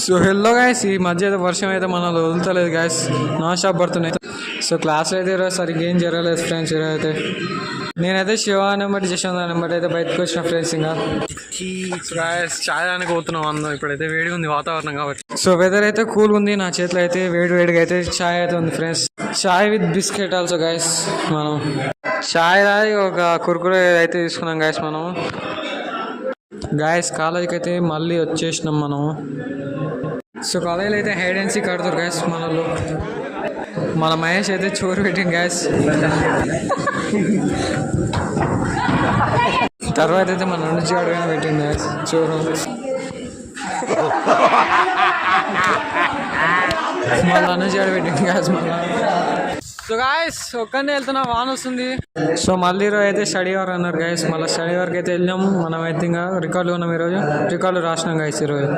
So hello guys, ఈ మధ్య అయితే వర్షం అయితే మనల్ని వదులుతలేదు గాయస్, నాన్ స్టాప్ పడుతున్నాయి. సో క్లాస్లో అయితే ఈరోజు సరిగ్గా ఏం జరగలేదు ఫ్రెండ్స్. ఈరోజు అయితే నేనైతే శివ నెంబర్ చేసాను, దాని నెంబర్ అయితే బయటకు వచ్చిన ఫ్రెండ్స్. ఇంకా గాయస్ చాయ్ దానికి పోతున్నాం అందరం. ఇప్పుడైతే వేడిగా ఉంది వాతావరణం కాబట్టి. సో వెదర్ అయితే కూల్ ఉంది, నా చేతిలో అయితే వేడిగా అయితే చాయ్ అయితే ఉంది friends. Chai with biscuit also guys. మనం చాయ్ తాగి ఒక కుర్కురే అయితే తీసుకున్నాం గాయస్ మనం. గాయస్ కాలేజీకి అయితే మళ్ళీ వచ్చేసినాం మనం. సో కాలేజీలో అయితే హైడ్ అండ్ సీక్ ఆడుతారు గాయస్ మనలో. మన మహేష్ అయితే చోరు పెట్టింది గాయస్. తర్వాత అయితే మన నుంచి అడగని పెట్టింది గాయస్ చోరు. మళ్ళీ నుంచి ఆడ పెట్టింది గాయస్ మళ్ళీ. సో గాయస్ ఒక్కనే వెళ్తున్నా, వాన్ వస్తుంది. సో మళ్ళీ ఈరోజు అయితే స్టడీ అవర్ అన్నారు గాయస్. మళ్ళీ స్టడీ అవర్కి అయితే వెళ్ళాము మనం. అయితే ఇంకా రికార్డులు ఉన్నాం ఈరోజు, రికార్డులు రాసినాం గాయస్ ఈరోజు.